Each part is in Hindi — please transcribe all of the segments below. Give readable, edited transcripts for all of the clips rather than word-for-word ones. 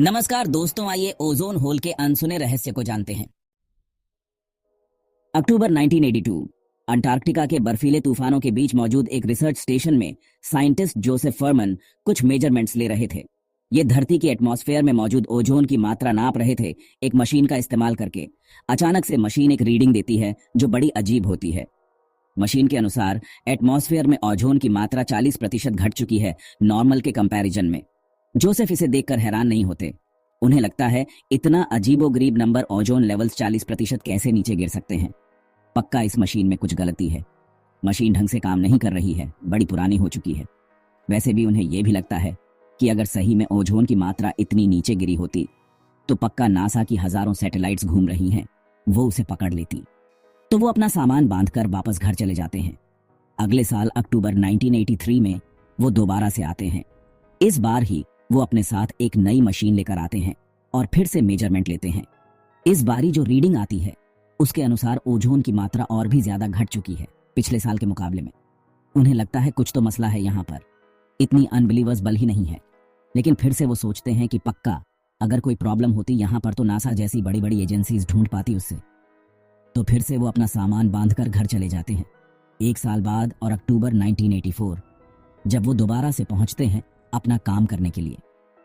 नमस्कार दोस्तों, आइए ओजोन होल के अनसुने रहस्य को जानते हैं। अक्टूबर 1982 अंटार्कटिका के बर्फीले तूफानों के बीच मौजूद एक रिसर्च स्टेशन में साइंटिस्ट जोसेफ फरमन कुछ मेजरमेंट्स ले रहे थे। ये धरती के एटमॉस्फेयर में मौजूद ओजोन की मात्रा नाप रहे थे एक मशीन का इस्तेमाल करके। अचानक से मशीन एक रीडिंग देती है जो बड़ी अजीब होती है। मशीन के अनुसार एटमॉस्फेयर में ओजोन की मात्रा 40% घट चुकी है नॉर्मल के कंपैरिजन में। जोसेफ इसे देखकर हैरान नहीं होते। उन्हें लगता है इतना अजीबोगरीब नंबर ओजोन लेवल्स 40% कैसे नीचे गिर सकते हैं। पक्का इस मशीन में कुछ गलती है। मशीन ढंग से काम नहीं कर रही है, बड़ी पुरानी हो चुकी है। वैसे भी उन्हें यह भी लगता है कि अगर सही में ओजोन की मात्रा इतनी नीचे गिरी होती तो पक्का नासा की हजारों सैटेलाइट्स घूम रही हैं, वो उसे पकड़ लेती। तो वो अपना सामान बांधकर वापस घर चले जाते हैं। अगले साल अक्टूबर 1983 में वो दोबारा से आते हैं। इस बार ही वो अपने साथ एक नई मशीन लेकर आते हैं और फिर से मेजरमेंट लेते हैं। इस बारी जो रीडिंग आती है उसके अनुसार ओजोन की मात्रा और भी ज्यादा घट चुकी है पिछले साल के मुकाबले में। उन्हें लगता है कुछ तो मसला है यहाँ पर, इतनी अनबिलीवर्सबल ही नहीं है। लेकिन फिर से वो सोचते हैं कि पक्का अगर कोई प्रॉब्लम होती यहाँ पर तो नासा जैसी बड़ी बड़ी एजेंसीज ढूंढ पाती उससे। तो फिर से वो अपना सामान बांधकर घर चले जाते हैं। एक साल बाद और अक्टूबर 1984 जब वो दोबारा से पहुंचते हैं अपना काम करने के लिए,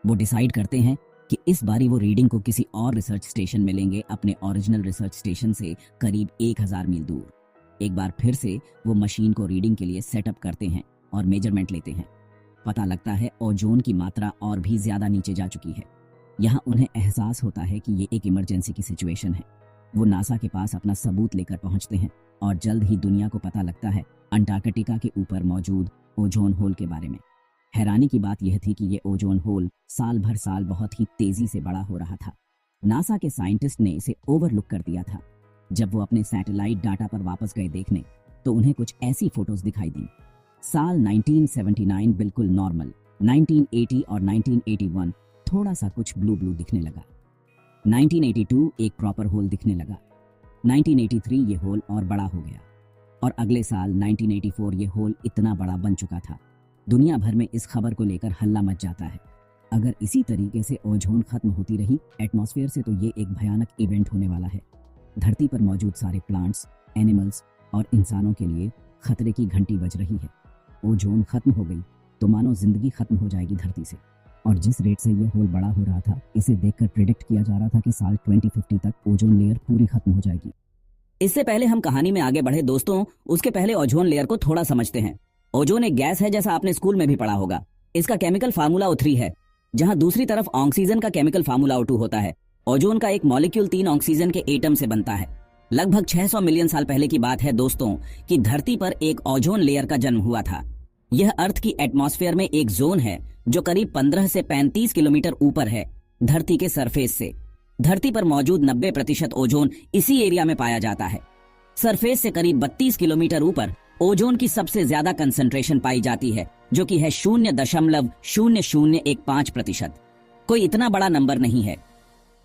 वो डिसाइड करते हैं कि इस बारी वो रीडिंग को किसी और रिसर्च स्टेशन में लेंगे, अपने ओरिजिनल रिसर्च स्टेशन से करीब 1000 मील दूर। एक बार फिर से वो मशीन को रीडिंग के लिए सेटअप करते हैं और मेजरमेंट लेते हैं। पता लगता है ओजोन की मात्रा और भी ज्यादा नीचे जा चुकी है। यहाँ उन्हें एहसास होता है कि ये एक इमरजेंसी की सिचुएशन है। वो नासा के पास अपना सबूत लेकर पहुंचते हैं और जल्द ही दुनिया को पता लगता है अंटार्कटिका के ऊपर मौजूद ओजोन होल के बारे में। हैरानी की बात यह थी कि ये ओजोन होल साल भर साल बहुत ही तेजी से बड़ा हो रहा था। नासा के साइंटिस्ट ने इसे ओवरलुक कर दिया था। जब वो अपने सैटेलाइट डाटा पर वापस गए देखने तो उन्हें कुछ ऐसी फोटोज दिखाई दी। साल 1979 बिल्कुल नॉर्मल, 1980 और 1981 थोड़ा सा कुछ ब्लू ब्लू दिखने लगा, 1982 एक प्रॉपर होल दिखने लगा, 1983 ये होल और बड़ा हो गया और अगले साल 1984 ये होल इतना बड़ा बन चुका था। दुनिया भर में इस खबर को लेकर हल्ला मच जाता है। अगर इसी तरीके से ओजोन खत्म होती रही एटमॉस्फेयर से तो ये एक भयानक इवेंट होने वाला है। धरती पर मौजूद सारे प्लांट्स, एनिमल्स और इंसानों के लिए खतरे की घंटी बज रही है। ओजोन खत्म हो गई तो मानो जिंदगी खत्म हो जाएगी धरती से। और जिस रेट से ये होल बड़ा हो रहा था, इसे देखकर प्रेडिक्ट किया जा रहा था कि साल 2050 तक ओजोन लेयर पूरी खत्म हो जाएगी। इससे पहले हम कहानी में आगे बढ़े दोस्तों, उसके पहले ओजोन लेयर को थोड़ा समझते हैं। ओजोन एक गैस है, जैसा आपने स्कूल में भी पढ़ा होगा। इसका केमिकल फार्मूला O3 है, जहां दूसरी तरफ ऑक्सीजन का केमिकल फार्मूला O2 होता है। ओजोन का एक मॉलिक्यूल 3 ऑक्सीजन के एटम से बनता है। लगभग 600 मिलियन साल पहले की बात है दोस्तों कि धरती पर एक ओजोन लेयर का जन्म हुआ था। यह अर्थ की एटमॉस्फेयर में एक जोन है जो करीब 15 से 35 किलोमीटर ऊपर है धरती के सरफेस से। धरती पर मौजूद 90% ओजोन इसी एरिया में पाया जाता है। सरफेस से करीब 32 किलोमीटर ऊपर ओजोन की सबसे ज्यादा कंसंट्रेशन पाई जाती है, जो कि है 0.0015%। कोई इतना बड़ा नंबर नहीं है।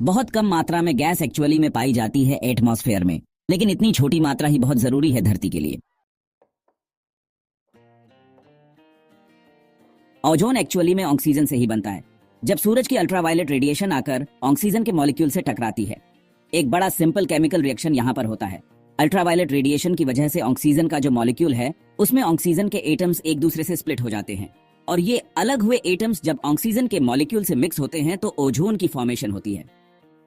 बहुत कम मात्रा में गैस एक्चुअली में पाई जाती है एटमॉस्फेयर में, लेकिन इतनी छोटी मात्रा ही बहुत जरूरी है धरती के लिए। ओजोन एक्चुअली में ऑक्सीजन से ही बनता है। जब सूरज की अल्ट्रावायलेट रेडिएशन आकर ऑक्सीजन के मॉलिक्यूल से टकराती है, एक बड़ा सिंपल केमिकल रिएक्शन यहां पर होता है। अल्ट्रावायलेट रेडिएशन की वजह से ऑक्सीजन का जो मॉलिक्यूल है उसमें ऑक्सीजन के एटम्स एक दूसरे से स्प्लिट हो जाते हैं और ये अलग हुए एटम्स जब ऑक्सीजन के मॉलिक्यूल से मिक्स होते हैं तो ओजोन की फॉर्मेशन होती है।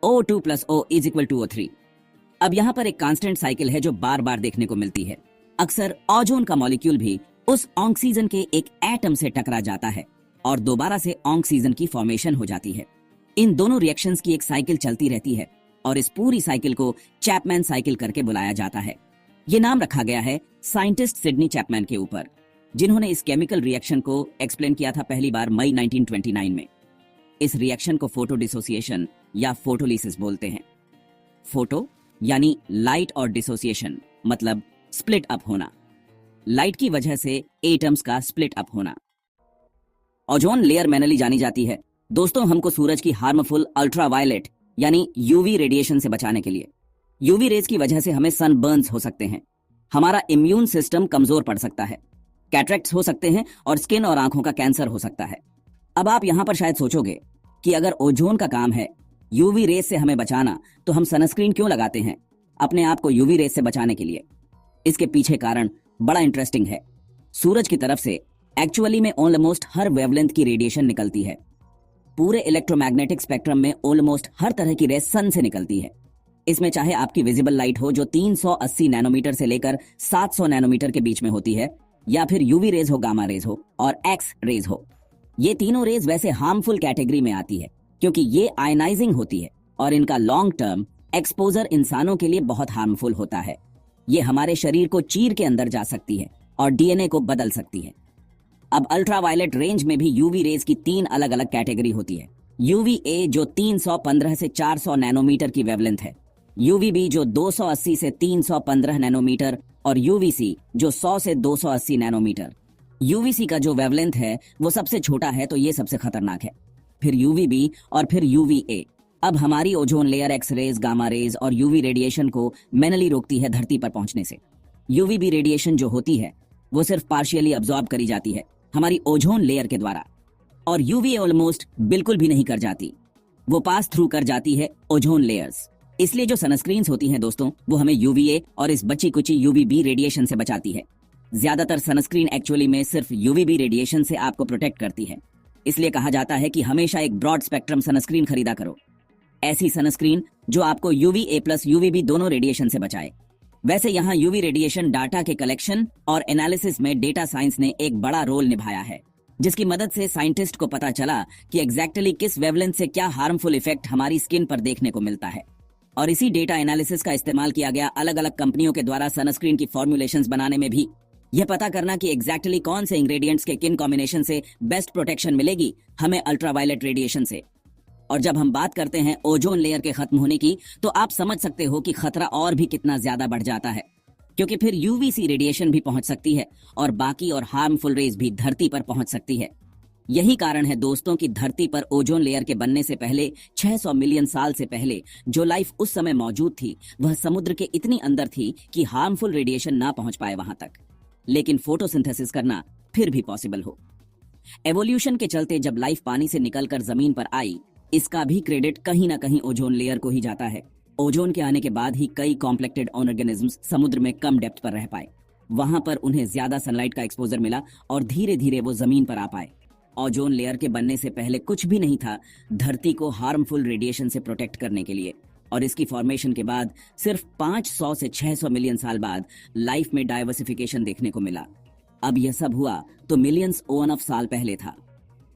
O2 + O = O3। अब यहाँ पर एक कांस्टेंट साइकिल है जो बार बार देखने को मिलती है। अक्सर ओजोन का मॉलिक्यूल भी उस ऑक्सीजन के एक एटम से टकरा जाता है और दोबारा से ऑक्सीजन की फॉर्मेशन हो जाती है। इन दोनों रिएक्शंस की एक साइकिल चलती रहती है और इस पूरी साइकिल को चैपमैन साइकिल करके बुलाया जाता है। ये नाम रखा गया है साइंटिस्ट सिडनी चैपमैन के ऊपर, जिन्होंने इस केमिकल रिएक्शन को एक्सप्लेन किया था पहली बार मई 1929 में। इस रिएक्शन को फोटो डिसोसिएशन या फोटोलिसिस बोलते हैं। फोटो यानी लाइट और डिसोसिएशन मतलब स्प्लिट अप होना, लाइट की वजह से एटम्स का स्प्लिट अप होना। ओजोन लेयर मैनली जानी जाती है दोस्तों हमको सूरज की हार्मफुल अल्ट्रावायलेट यानी यूवी रेडिएशन से बचाने के लिए। यूवी रेज की वजह से हमें सनबर्न्स हो सकते हैं, हमारा इम्यून सिस्टम कमजोर पड़ सकता है, कैटरेक्ट्स हो सकते हैं और स्किन और आंखों का कैंसर हो सकता है। अब आप यहां पर शायद सोचोगे कि अगर ओजोन का काम है यूवी रेस से हमें बचाना, तो हम सनस्क्रीन क्यों लगाते हैं अपने आप को यूवी रेस से बचाने के लिए? इसके पीछे कारण बड़ा इंटरेस्टिंग है। सूरज की तरफ से एक्चुअली में ऑलमोस्ट हर वेवलेंथ की रेडिएशन निकलती है। पूरे इलेक्ट्रोमैग्नेटिक स्पेक्ट्रम में ऑलमोस्ट हर तरह की रेस सन से निकलती है। इसमें चाहे आपकी विजिबल लाइट हो जो 380 नैनोमीटर से लेकर 700 नैनोमीटर के बीच में होती है, या फिर यूवी रेज हो, गामा रेज हो और एक्स रेज हो। ये तीनों रेज वैसे हार्मफुल कैटेगरी में आती है क्योंकि ये आयनाइजिंग होती है और इनका लॉन्ग टर्म एक्सपोजर इंसानों के लिए बहुत हार्मफुल होता है। ये हमारे शरीर को चीर के अंदर जा सकती है और डीएनए को बदल सकती है। अब अल्ट्रावायलेट रेंज में भी यूवी रेज की 3 अलग अलग कैटेगरी होती है। यूवी ए जो 315 से 400 नैनोमीटर की वेवलेंथ है, यूवी बी जो 280 से 315 नैनोमीटर और यूवीसी जो 100 से 280 नैनोमीटर। यूवीसी का जो वेवलेंथ है वो सबसे छोटा है, तो ये सबसे खतरनाक है। फिर यूवीबी और फिर यूवीए। अब हमारी ozone layer X rays, gamma rays और यूवी रेडिएशन को मैनली रोकती है धरती पर पहुंचने से। यूवीबी रेडिएशन जो होती है वो सिर्फ पार्शियली अब्सॉर्ब करी जाती है हमारी ओजोन लेयर के द्वारा, और यूवी ऑलमोस्ट बिल्कुल भी नहीं कर जाती, वो पास थ्रू कर जाती है ओजोन लेयर्स। इसलिए जो सनस्क्रीन्स होती हैं दोस्तों, वो हमें यूवीए और इस बची कुची यूवीबी रेडिएशन से बचाती है। ज्यादातर सनस्क्रीन एक्चुअली में सिर्फ यूवीबी रेडिएशन से आपको प्रोटेक्ट करती है। इसलिए कहा जाता है कि हमेशा एक ब्रॉड स्पेक्ट्रम सनस्क्रीन खरीदा करो, ऐसी सनस्क्रीन जो आपको यूवीए प्लस यूवीबी दोनों रेडिएशन से बचाए। वैसे यहाँ यूवी रेडिएशन डाटा के कलेक्शन और एनालिसिस में डेटा साइंस ने एक बड़ा रोल निभाया है, जिसकी मदद से साइंटिस्ट को पता चला कि एग्जैक्टली किस वेवलेंथ से क्या हार्मफुल इफेक्ट हमारी स्किन पर देखने को मिलता है। और इसी डेटा एनालिसिस का इस्तेमाल किया गया अलग अलग कंपनियों के द्वारा सनस्क्रीन की फॉर्मुलेशंस बनाने में भी। यह पता करना कि एग्जैक्टली कौन से इंग्रेडिएंट्स के किन कॉम्बिनेशन से बेस्ट प्रोटेक्शन मिलेगी हमें अल्ट्रावायलेट रेडिएशन से। और जब हम बात करते हैं ओजोन लेयर के खत्म होने की, तो आप समझ सकते हो कि खतरा और भी कितना ज्यादा बढ़ जाता है, क्योंकि फिर यूवीसी रेडिएशन भी पहुंच सकती है और बाकी और हार्मफुल रेज भी धरती पर पहुंच सकती है। यही कारण है दोस्तों कि धरती पर ओजोन लेयर के बनने से पहले 600 मिलियन साल से पहले जो लाइफ उस समय मौजूद थी वह समुद्र के इतनी अंदर थी कि हार्मफुल रेडिएशन ना पहुंच पाए वहां तक, लेकिन फोटोसिंथेसिस करना फिर भी पॉसिबल हो। एवोल्यूशन के चलते जब लाइफ पानी से निकलकर जमीन पर आई, इसका भी क्रेडिट कहीं ना कहीं ओजोन लेयर को ही जाता है। ओजोन के आने के बाद ही कई कॉम्प्लेक्टेड ऑर्गेनिजम्स समुद्र में कम डेप्थ पर रह पाए। वहां पर उन्हें ज्यादा सनलाइट का एक्सपोजर मिला और धीरे धीरे वो जमीन पर आ पाए। ओजोन लेयर के बनने से पहले कुछ भी नहीं था धरती को हार्मफुल रेडिएशन से प्रोटेक्ट करने के लिए, और इसकी फॉर्मेशन के बाद सिर्फ 500 से 600 मिलियन साल बाद लाइफ में डाइवर्सिफिकेशन देखने को मिला। अब यह सब हुआ तो मिलियंस ऑफ साल पहले था,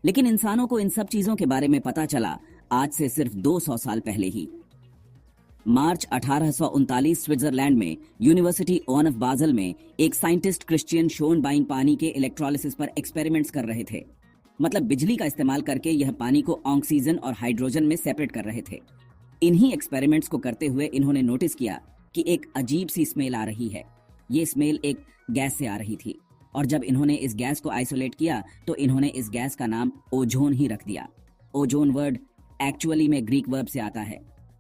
लेकिन इंसानों को इन सब चीजों के बारे में पता चला आज से सिर्फ 200 साल पहले ही। मार्च 1839 स्विट्जरलैंड में यूनिवर्सिटी ऑफ बाजल में एक साइंटिस्ट क्रिश्चियन शोनबाइन पानी के इलेक्ट्रोलिसिस पर एक्सपेरिमेंट्स कर रहे थे। मतलब बिजली का इस्तेमाल करके यह पानी को ऑक्सीजन और हाइड्रोजन में सेपरेट कर रहे थे। इन्हीं एक्सपेरिमेंट्स को करते हुए इन्होंने नोटिस किया कि एक अजीब सी स्मेल आ रही है। ये स्मेल एक गैस से आ रही थी, और जब इन्होंने इस गैस को आइसोलेट किया तो इन्होंने इस गैस का नाम ओजोन ही रख दिया। ओजोन वर्ड एक्चुअली में ग्रीक वर्ब से आता है।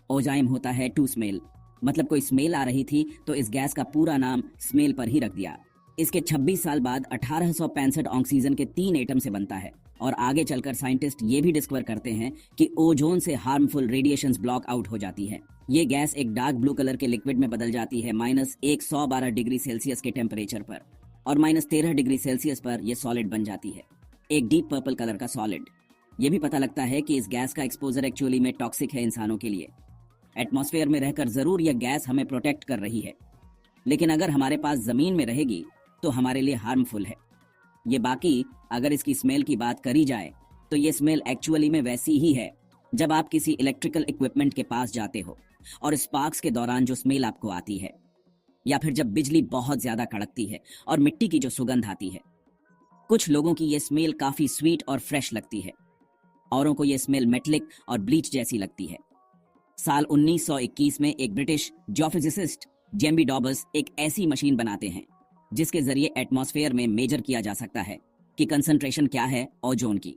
ओजाइम होता है टू स्मेल, मतलब कोई स्मेल आ रही थी तो इस गैस का पूरा नाम स्मेल पर ही रख दिया। इसके 26 साल बाद 1865 ऑक्सीजन के 3 एटम से बनता है, और आगे चलकर साइंटिस्ट ये भी डिस्कवर करते हैं कि ओजोन से हार्मफुल रेडिएशंस ब्लॉक आउट हो जाती है। ये गैस एक डार्क ब्लू कलर के लिक्विड में बदल जाती है -112 डिग्री सेल्सियस के टेम्परेचर पर, और -13 डिग्री सेल्सियस पर यह सॉलिड बन जाती है, एक डीप पर्पल कलर का सॉलिड। यह भी पता लगता है कि इस गैस का एक्सपोजर एक्चुअली में टॉक्सिक है इंसानों के लिए। एटमॉस्फेयर में रहकर जरूर यह गैस हमें प्रोटेक्ट कर रही है, लेकिन अगर हमारे पास जमीन में रहेगी तो हमारे लिए हार्मफुल है। ये बाकी अगर इसकी स्मेल की बात करी जाए तो ये स्मेल एक्चुअली में वैसी ही है जब आप किसी इलेक्ट्रिकल इक्विपमेंट के पास जाते हो और स्पार्क्स के दौरान जो स्मेल आपको आती है, या फिर जब बिजली बहुत ज्यादा कड़कती है और मिट्टी की जो सुगंध आती है। कुछ लोगों की ये स्मेल काफी स्वीट और फ्रेश लगती है, औरों को ये स्मेल मेटलिक और ब्लीच जैसी लगती है। साल 1921 में एक ब्रिटिश जियोफिजिसिस्ट जेम्बी डॉबस एक ऐसी मशीन बनाते हैं जिसके जरिए एटमॉस्फेयर में मेजर किया जा सकता है कि कंसंट्रेशन क्या है ओजोन की।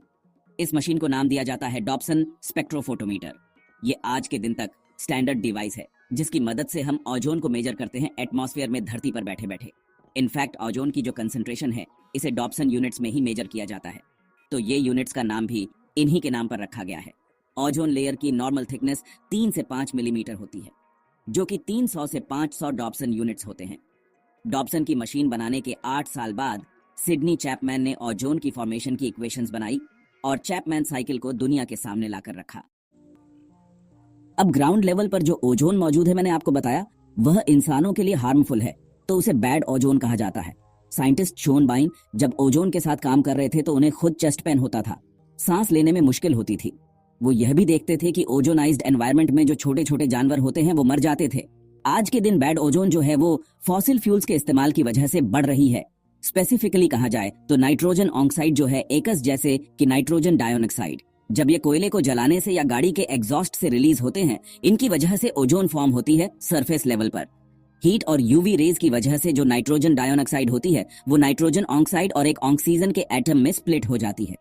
इस मशीन को नाम दिया जाता है डॉप्सन स्पेक्ट्रोफोटोमीटर। ये आज के दिन तक स्टैंडर्ड डिवाइस है जिसकी मदद से हम ओजोन को मेजर करते हैं एटमॉस्फेयर में धरती पर बैठे बैठे। इनफैक्ट ओजोन की जो कंसंट्रेशन है इसे डॉप्सन यूनिट्स में ही मेजर किया जाता है, तो ये यूनिट्स का नाम भी इन्हीं के नाम पर रखा गया है। ओजोन लेयर की नॉर्मल थिकनेस 3 से 5 मिलीमीटर होती है, जो कि 300 से 500 डॉप्सन यूनिट्स होते हैं। डॉप्सन की मशीन बनाने के 8 साल बाद सिडनी चैपमैन ने ओजोन की फॉर्मेशन की इक्वेशंस बनाई और चैपमैन साइकिल को दुनिया के सामने लाकर रखा। अब ग्राउंड लेवल पर जो ओजोन मौजूद है, मैंने आपको बताया, वह इंसानों के लिए हार्मफुल है, तो उसे बैड ओजोन कहा जाता है। साइंटिस्ट शोन बाइन जब ओजोन के साथ काम कर रहे थे तो उन्हें खुद चेस्ट पेन होता था, सांस लेने में मुश्किल होती थी। वो यह भी देखते थे कि ओजोनाइज्ड एनवायरनमेंट में जो छोटे छोटे जानवर होते हैं वो मर जाते थे। आज के दिन बैड ओजोन जो है वो फॉसिल फ्यूल्स के इस्तेमाल की वजह से बढ़ रही है। स्पेसिफिकली कहा जाए तो नाइट्रोजन ऑक्साइड जो है एकस जैसे कि नाइट्रोजन डाइऑक्साइड, जब ये कोयले को जलाने से या गाड़ी के एग्जॉस्ट से रिलीज होते हैं, इनकी वजह से ओजोन फॉर्म होती है सरफेस लेवल पर। हीट और यूवी रेज की वजह से जो नाइट्रोजन डाइऑक्साइड होती है वो नाइट्रोजन ऑक्साइड और एक ऑक्सीजन के एटम में स्प्लिट हो जाती है,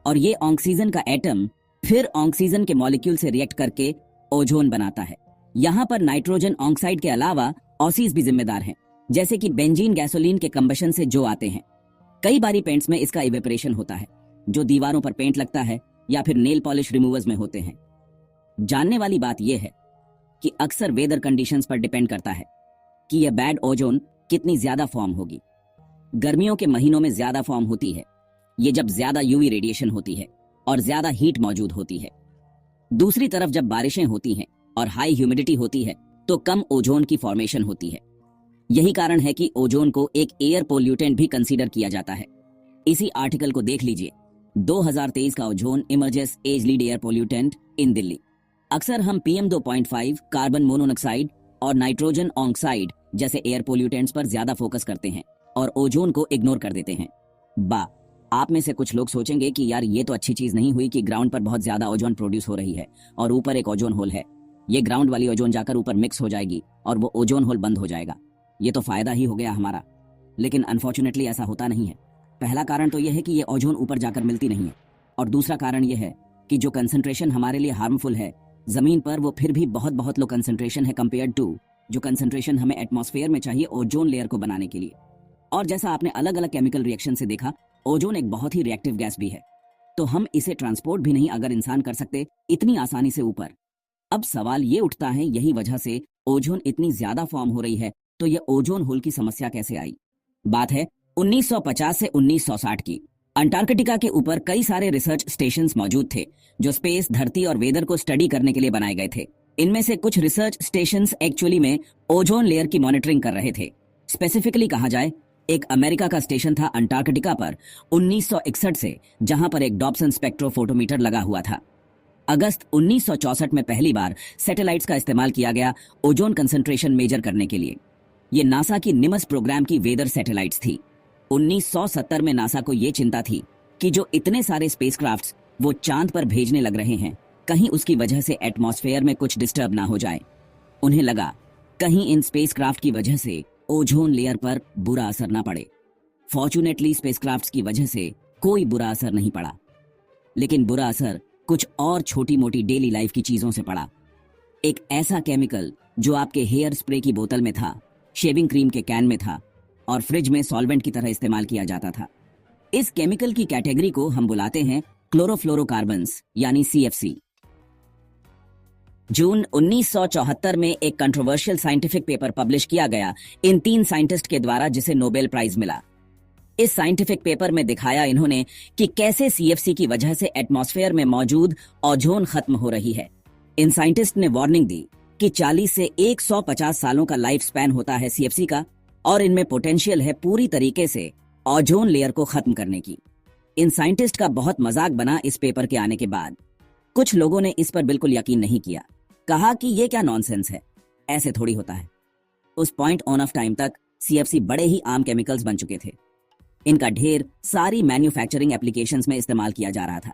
और ये ऑक्सीजन का एटम फिर ऑक्सीजन के मॉलिक्यूल से रिएक्ट करके ओजोन बनाता है। यहाँ पर नाइट्रोजन ऑक्साइड के अलावा ऑसीज भी जिम्मेदार हैं, जैसे कि बेंजीन गैसोलीन के कंबशन से जो आते हैं। कई बारी पेंट्स में इसका इवेपोरेशन होता है, जो दीवारों पर पेंट लगता है या फिर नेल पॉलिश रिमूवर्स में होते हैं। जानने वाली बात यह है कि अक्सर वेदर कंडीशंस पर डिपेंड करता है कि यह बैड ओजोन कितनी ज्यादा फॉर्म होगी। गर्मियों के महीनों में ज्यादा फॉर्म होती है, ये जब ज्यादा यूवी रेडिएशन होती है और ज्यादा हीट मौजूद होती है। दूसरी तरफ जब बारिशें होती हैं और हाई ह्यूमिडिटी होती है तो कम ओजोन की फॉर्मेशन होती है। यही कारण है कि ओजोन को एक एयर पोल्यूटेंट भी कंसीडर किया जाता है। इसी आर्टिकल को देख लीजिए, 2023 का ozone emerges as lead air pollutant in Delhi. अक्सर हम PM 2.5, कार्बन मोनोऑक्साइड और नाइट्रोजन ऑक्साइड जैसे एयर पोल्यूटेंट्स पर ज्यादा फोकस करते हैं और ओजोन को इग्नोर कर देते हैं। आप में से कुछ लोग सोचेंगे कि यार ये तो अच्छी चीज नहीं हुई कि ग्राउंड पर बहुत ज्यादा ओजोन प्रोड्यूस हो रही है और ऊपर एक ओजोन होल है, ये ग्राउंड वाली ओजोन जाकर ऊपर मिक्स हो जाएगी और वो ओजोन होल बंद हो जाएगा, ये तो फायदा ही हो गया हमारा। लेकिन अनफॉर्चुनेटली ऐसा होता नहीं है। पहला कारण तो यह है कि ये ओजोन ऊपर जाकर मिलती नहीं है, और दूसरा कारण यह है कि जो कंसंट्रेशन हमारे लिए हार्मफुल है जमीन पर, वो फिर भी बहुत बहुत लो कंसंट्रेशन है कंपेयर्ड टू जो कंसंट्रेशन हमें एटमॉस्फेयर में चाहिए ओजोन लेयर को बनाने के लिए। और जैसा आपने अलग अलग केमिकल रिएक्शन से देखा, ओजोन एक बहुत ही रिएक्टिव गैस भी है, तो हम इसे ट्रांसपोर्ट भी नहीं अगर इंसान कर सकते इतनी आसानी से ऊपर। अब सवाल ये उठता है, यही वजह से ओजोन इतनी ज्यादा फॉर्म हो रही है, तो ये ओजोन होल की समस्या कैसे आई? बात है 1950 से 1960 की। अंटार्कटिका के ऊपर कई सारे रिसर्च स्टेशंस मौजूद थे जो स्पेस, धरती और वेदर को स्टडी करने के लिए बनाए गए थे। इनमें से कुछ रिसर्च स्टेशंस एक्चुअली में ओजोन लेयर की मॉनिटरिंग कर रहे थे। स्पेसिफिकली कहा जाए, एक अमेरिका का स्टेशन था अंटार्कटिका पर 1961 से, जहां पर एक डॉप्सन स्पेक्ट्रोफोटोमीटर लगा हुआ था। अगस्त 1964 में पहली बार सैटेलाइट्स का इस्तेमाल किया गया ओजोन कंसंट्रेशन मेजर करने के लिए। ये नासा की निमस प्रोग्राम की वेदर सैटेलाइट्स थी। 1970 में नासा को ये चिंता थी कि जो इतने सारे स्पेसक्राफ्ट्स वो चांद पर भेजने लग रहे हैं, कहीं उसकी वजह से एटमॉस्फेयर में कुछ डिस्टर्ब ना हो जाए। उन्हें लगा कहीं इन स्पेसक्राफ्ट की वजह से ओजोन लेयर पर बुरा असर ना पड़े। फॉर्चुनेटली स्पेसक्राफ्ट्स की वजह से कोई बुरा असर नहीं पड़ा, लेकिन बुरा असर कुछ और छोटी मोटी डेली लाइफ की चीजों से पड़ा। एक ऐसा केमिकल जो आपके हेयर स्प्रे की बोतल में था, शेविंग क्रीम के कैन में था और फ्रिज में सॉल्वेंट की तरह इस्तेमाल किया जाता था। इस केमिकल की कैटेगरी को हम बुलाते हैं क्लोरोफ्लोरोकार्बन्स यानी CFC। जून 1974 में एक कंट्रोवर्शियल साइंटिफिक पेपर पब्लिश किया गया इन 3 साइंटिस्ट के द्वारा, जिसे नोबेल प्राइज मिला। इस साइंटिफिक पेपर में दिखाया इन्होंने कि कैसे CFC की वजह से एटमॉस्फेयर में मौजूद ओजोन खत्म हो रही है। इन साइंटिस्ट ने वार्निंग दी कि 40 से 150 सालों का लाइफ स्पैन होता है CFC का, और इनमें पोटेंशियल है पूरी तरीके से ओजोन लेयर को खत्म करने की। इन साइंटिस्ट का बहुत मजाक बना इस पेपर के आने के बाद। कुछ लोगों ने इस पर बिल्कुल यकीन नहीं किया, कहा कि ये क्या नॉनसेंस है, ऐसे थोड़ी होता है। उस पॉइंट ऑन ऑफ टाइम तक CFC बड़े ही आम केमिकल्स बन चुके थे। इनका ढेर सारी मैन्युफैक्चरिंग एप्लीकेशंस में इस्तेमाल किया जा रहा था।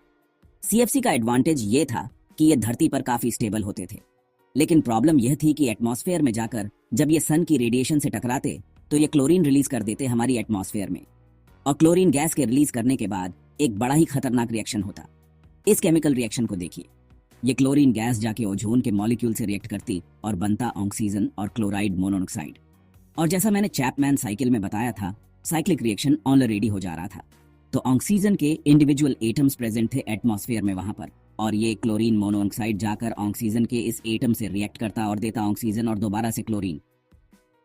CFC का एडवांटेज ये था कि ये धरती पर काफी स्टेबल होते थे, लेकिन प्रॉब्लम यह थी कि एटमॉस्फेयर में जाकर जब ये सन की रेडिएशन से टकराते तो ये क्लोरीन रिलीज कर देते हमारी एटमॉस्फेयर में, और क्लोरीन गैस के रिलीज करने के बाद एक बड़ा ही खतरनाक रिएक्शन होता। इस केमिकल रिएक्शन को देखिए, ये क्लोरीन गैस जाके ओजोन के मॉलिक्यूल से रिएक्ट करती और बनता ऑक्सीजन और क्लोराइड मोनोऑक्साइड। और जैसा मैंने चैपमैन साइकिल में बताया था, साइक्लिक रिएक्शन ऑलरेडी हो जा रहा था, तो ऑक्सीजन के इंडिविजुअल एटम्स प्रेजेंट थे एटमॉस्फेयर में वहां पर, और ये क्लोरीन मोनोऑक्साइड जाकर ऑक्सीजन के इस एटम से रिएक्ट करता और देता ऑक्सीजन और दोबारा से क्लोरीन।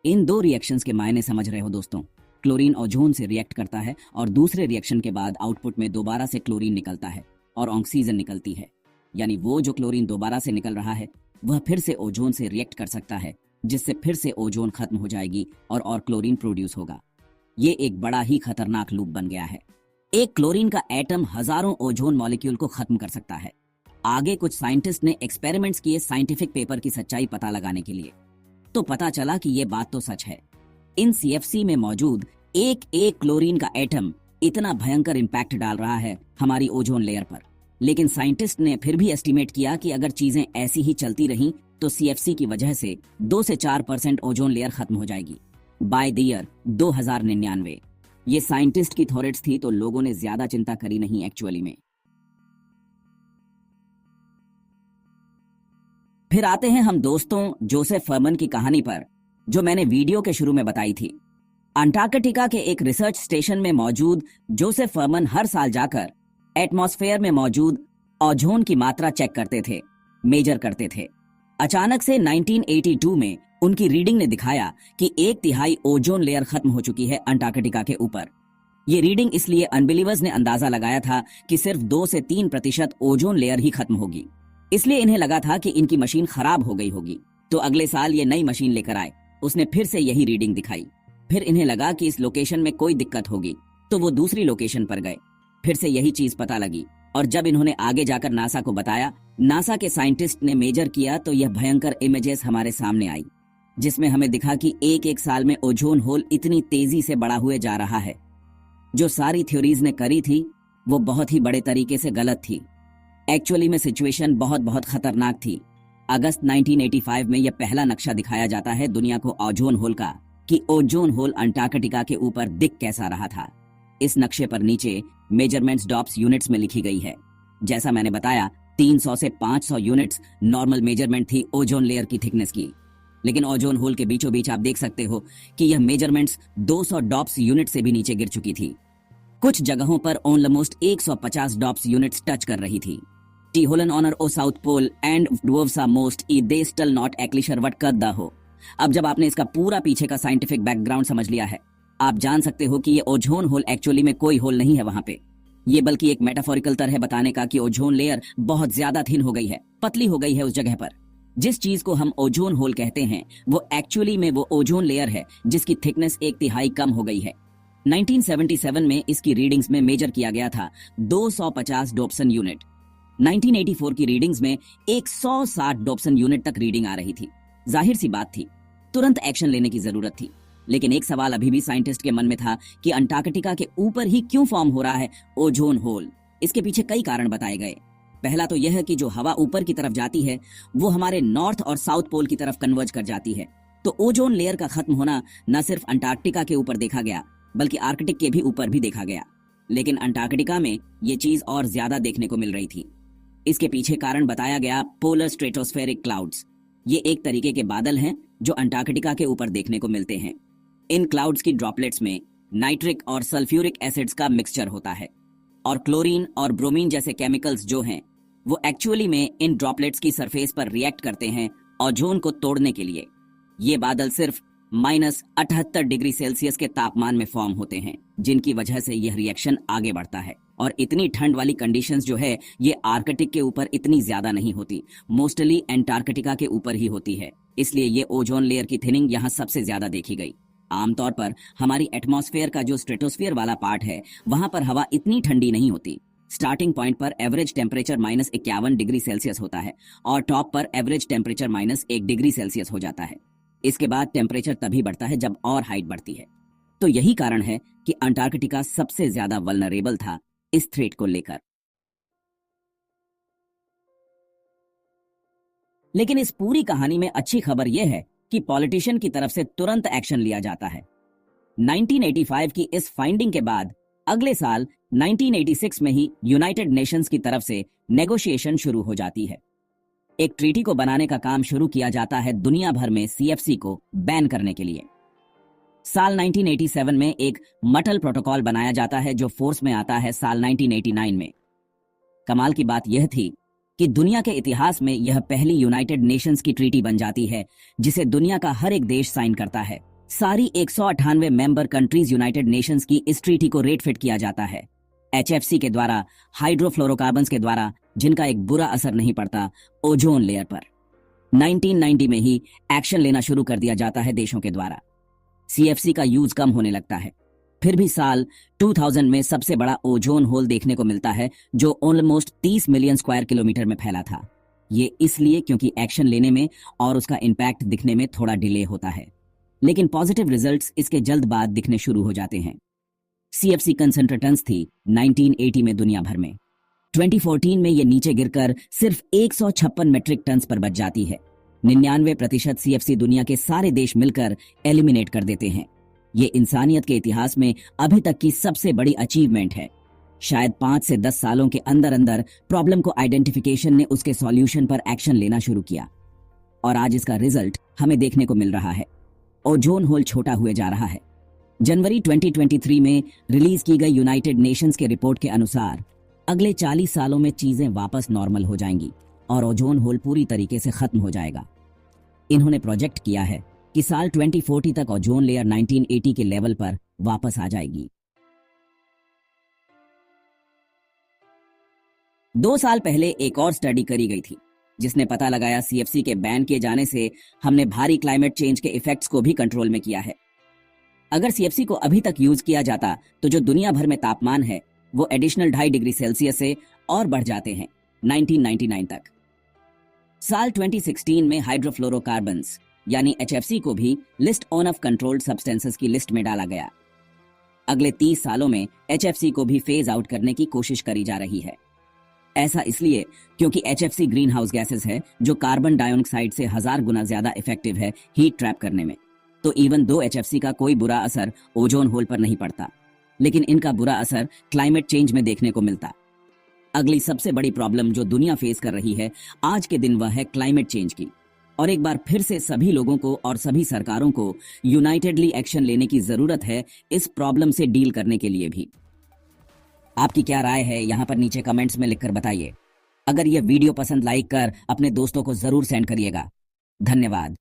इन दो रिएक्शंस के मायने समझ रहे हो दोस्तों। क्लोरीन ओजोन से रिएक्ट करता है और दूसरे रिएक्शन के बाद आउटपुट में दोबारा से क्लोरीन निकलता है और ऑक्सीजन निकलती है। यानी वो जो क्लोरीन दोबारा से निकल रहा है वह फिर से ओजोन से रिएक्ट कर सकता है, जिससे फिर से ओजोन खत्म हो जाएगी और क्लोरीन प्रोड्यूस होगा। ये एक बड़ा ही खतरनाक लूप बन गया है। एक क्लोरीन का एटम हजारों ओजोन मॉलिक्यूल को खत्म कर सकता है। आगे कुछ साइंटिस्ट ने एक्सपेरिमेंट्स किए साइंटिफिक पेपर की सच्चाई पता लगाने के लिए, तो पता चला कि ये बात तो सच है। इन सीएफसी में मौजूद एक क्लोरीन का एटम इतना भयंकर इंपैक्ट डाल रहा है हमारी ओजोन लेयर पर। लेकिन साइंटिस्ट ने फिर भी एस्टिमेट किया कि अगर चीजें ऐसी ही चलती रहीं तो सीएफसी की वजह से 2 से 4% ओजोन लेयर खत्म हो जाएगी बाय द ईयर 2099। ये साइंटिस्ट की थॉट्स थी तो लोगों ने ज्यादा चिंता करी नहीं एक्चुअली में। फिर आते हैं हम दोस्तों जोसेफ फर्मन की कहानी पर, जो मैंने वीडियो के शुरू में बताई थी। अंटार्कटिका के एक रिसर्च स्टेशन में मौजूद जोसेफ फर्मन हर साल जाकर एटमॉस्फेयर में मौजूद ओजोन की मात्रा चेक करते थे, मेजर करते थे। अचानक से 1982 में उनकी रीडिंग ने दिखाया कि 1/3 ओजोन लेयर खत्म हो चुकी है अंटार्कटिका के ऊपर। ये रीडिंग इसलिए अनबिलीवर्स ने अंदाजा लगाया था कि सिर्फ 2 से 3% ओजोन लेयर ही खत्म होगी, इसलिए इन्हें लगा था कि इनकी मशीन खराब हो गई होगी। तो अगले साल ये नई मशीन लेकर आए, उसने फिर से यही रीडिंग दिखाई। फिर इन्हें लगा कि इस लोकेशन में कोई दिक्कत होगी, तो वो दूसरी लोकेशन पर गए, फिर से यही चीज पता लगी। और जब इन्होंने आगे जाकर नासा को बताया, नासा के साइंटिस्ट ने मेजर किया तो यह भयंकर इमेजेस हमारे सामने आई, जिसमें हमें दिखा कि एक साल में ओजोन होल इतनी तेजी से बड़ा हुए जा रहा है। जो सारी थ्योरीज ने करी थी वो बहुत ही बड़े तरीके से गलत थी। एक्चुअली में सिचुएशन बहुत खतरनाक थी। अगस्त 1985 में यह पहला नक्शा दिखाया जाता है दुनिया को ओजोन होल का, कि ओजोन होल अंटार्कटिका के ऊपर दिख कैसा रहा था। इस नक्शे पर नीचे मेजरमेंट्स डॉप्स यूनिट्स में लिखी गई है। जैसा मैंने बताया 300 से 500 यूनिट्स नॉर्मल मेजरमेंट थी ओजोन लेयर की थिकनेस की। लेकिन ओजोन होल के बीचों बीच आप देख सकते हो कि यह मेजरमेंट्स 200 डॉप्स यूनिट से भी नीचे गिर चुकी थी। कुछ जगहों पर ऑलमोस्ट 150 डॉप्स यूनिट्स टच कर रही थी। टी होलन ऑनर ओ साउथ पोल एंड डुवर्सा मोस्ट ई दे स्टिल नॉट एक्लिशर वट कद हो। अब जब आपने इसका पूरा पीछे का साइंटिफिक बैकग्राउंड समझ लिया है, आप जान सकते हो कि ये ओजोन होल एक्चुअली में कोई होल नहीं है वहां पे। ये बल्कि एक मेटाफोरिकल तरह है बताने का कि ओजोन लेयर बहुत ज्यादा थिन हो गई है, पतली हो गई है उस जगह पर। जिस चीज को हम ओजोन होल कहते हैं वो एक्चुअली में वो ओजोन लेयर है जिसकी थिकनेस 1/3 कम हो गई है। 1977 में इसकी रीडिंग्स में मेजर किया गया था 250 डॉप्सन यूनिट। 1984 की रीडिंग्स में 160 डॉप्सन यूनिट तक रीडिंग आ रही थी। जाहिर सी बात थी, तुरंत एक्शन लेने की जरूरत थी। लेकिन एक सवाल अभी भी साइंटिस्ट के मन में था कि अंटार्कटिका के ऊपर ही क्यों फॉर्म हो रहा है ओजोन होल। इसके पीछे कई कारण बताए गए। पहला तो यह है कि जो हवा ऊपर की तरफ जाती है वो हमारे नॉर्थ और साउथ पोल की तरफ कन्वर्ज कर जाती है। तो ओजोन लेयर का खत्म होना न सिर्फ अंटार्कटिका के ऊपर देखा गया बल्कि आर्कटिक के भी ऊपर भी देखा गया। लेकिन अंटार्कटिका में ये चीज और ज्यादा देखने को मिल रही थी। इसके पीछे कारण बताया गया पोलर स्ट्रेटोस्फेरिक क्लाउड्स। ये एक तरीके के बादल हैं जो अंटार्कटिका के ऊपर देखने को मिलते हैं। इन क्लाउड्स की ड्रॉपलेट्स में नाइट्रिक और सल्फ्यूरिक एसिड्स का मिक्सचर होता है और क्लोरीन और ब्रोमीन जैसे केमिकल्स जो हैं वो एक्चुअली में इन ड्रॉपलेट्स की सरफेस पर रिएक्ट करते हैं ओजोन को तोड़ने के लिए। ये बादल सिर्फ -78 डिग्री सेल्सियस के तापमान में फॉर्म होते हैं, जिनकी वजह से यह रिएक्शन आगे बढ़ता है। और इतनी ठंड वाली कंडीशंस जो है ये आर्कटिक के ऊपर इतनी ज्यादा नहीं होती, मोस्टली एंटार्कटिका के ऊपर ही होती है। इसलिए ये ओजोन लेयर की थिनिंग यहाँ सबसे ज्यादा देखी गई। आमतौर पर हमारी एटमॉस्फेयर का जो स्ट्रेटोस्फियर वाला पार्ट है वहां पर हवा इतनी ठंडी नहीं होती। स्टार्टिंग पॉइंट पर एवरेज टेम्परेचर -51 डिग्री सेल्सियस होता है और टॉप पर एवरेज टेम्परेचर -1 डिग्री सेल्सियस हो जाता है। इसके बाद टेम्परेचर तभी बढ़ता है जब और हाइट बढ़ती है। तो यही कारण है कि अंटार्कटिका सबसे ज्यादा वल्नरेबल था इस थ्रेट को लेकर। लेकिन इस पूरी कहानी में अच्छी खबर यह है कि पॉलिटिशियन की तरफ से तुरंत एक्शन लिया जाता है। 1985 की इस फाइंडिंग के बाद अगले साल 1986 में ही यूनाइटेड नेशंस की तरफ से नेगोशिएशन शुरू हो जाती है। एक ट्रीटी को बनाने का काम शुरू किया जाता है दुनिया भर में सीएफसी को बैन करने के लिए। साल 1987 में एक मटल प्रोटोकॉल बनाया जाता है जो फोर्स में आता है साल 1989 में। कमाल की बात यह थी कि दुनिया के इतिहास में यह पहली यूनाइटेड नेशंस की ट्रीटी बन जाती है जिसे दुनिया का हर एक देश साइन करता है। सारी 198 मेंबर कंट्रीज यूनाइटेड नेशंस की इस ट्रीटी को रेट फिट किया जाता है। एचएफसी के द्वारा, हाइड्रोफ्लोरोकार्बन्स के द्वारा, जिनका एक बुरा असर नहीं पड़ता ओजोन लेयर पर। 1990 में ही एक्शन लेना शुरू कर दिया जाता है देशों के द्वारा। सीएफसी का यूज कम होने लगता है। फिर भी साल 2000 में सबसे बड़ा ओजोन होल देखने को मिलता है जो ऑलमोस्ट 30 मिलियन स्क्वायर किलोमीटर में फैला था। ये इसलिए क्योंकि एक्शन लेने में और उसका इम्पैक्ट दिखने में थोड़ा डिले होता है, लेकिन पॉजिटिव रिजल्ट्स इसके जल्द बाद दिखने शुरू हो जाते हैं। सीएफसी कंसंट्रेटेंस थी 1980 में दुनिया भर में। 2014 में ये नीचे गिरकर सिर्फ 156 मेट्रिक टन पर बच जाती है। 99% सीएफसी दुनिया के सारे देश मिलकर एलिमिनेट कर देते हैं। ये इंसानियत के इतिहास में अभी तक की सबसे बड़ी अचीवमेंट है। शायद 5 से 10 सालों के अंदर अंदर प्रॉब्लम को आइडेंटिफिकेशन ने उसके सॉल्यूशन पर एक्शन लेना शुरू किया और आज इसका रिजल्ट हमें देखने को मिल रहा है। ओजोन होल छोटा हुए जा रहा है। जनवरी 2023 में रिलीज की गई यूनाइटेड नेशंस के रिपोर्ट के अनुसार अगले 40 सालों में चीजें वापस नॉर्मल हो जाएंगी और ओजोन होल पूरी तरीके से खत्म हो जाएगा। इन्होंने प्रोजेक्ट किया है कि साल 2040 तक ओजोन लेयर 1980 के लेवल पर वापस आ जाएगी। 2 साल पहले एक और स्टडी करी गई थी जिसने पता लगाया सीएफसी के बैन किए जाने से हमने भारी क्लाइमेट चेंज के इफेक्ट्स को भी कंट्रोल में किया है। अगर सीएफसी को अभी तक यूज किया जाता तो जो दुनिया भर में तापमान है वो एडिशनल 2.5 डिग्री सेल्सियस से और बढ़ जाते हैं 1999 तक। साल 2016 में हाइड्रोफ्लोरोकार्बन्स यानी एचएफसी को भी list on off controlled substances की लिस्ट में डाला गया। अगले 30 सालों में एचएफसी को भी फेज आउट करने की कोशिश करी जा रही है। ऐसा इसलिए क्योंकि एचएफसी ग्रीन हाउस गैसेस है जो कार्बन डाइऑक्साइड से 1000 गुना ज्यादा इफेक्टिव है हीट ट्रैप करने में। तो इवन दो एचएफसी का कोई बुरा असर ओजोन होल पर नहीं पड़ता, लेकिन इनका बुरा असर क्लाइमेट चेंज में देखने को मिलता। अगली सबसे बड़ी प्रॉब्लम जो दुनिया फेस कर रही है आज के दिन वह है क्लाइमेट चेंज की। और एक बार फिर से सभी लोगों को और सभी सरकारों को यूनाइटेडली एक्शन लेने की जरूरत है इस प्रॉब्लम से डील करने के लिए भी। आपकी क्या राय है यहां पर नीचे कमेंट्स में लिखकर बताइए। अगर यह वीडियो पसंद लाइक कर अपने दोस्तों को जरूर सेंड करिएगा। धन्यवाद।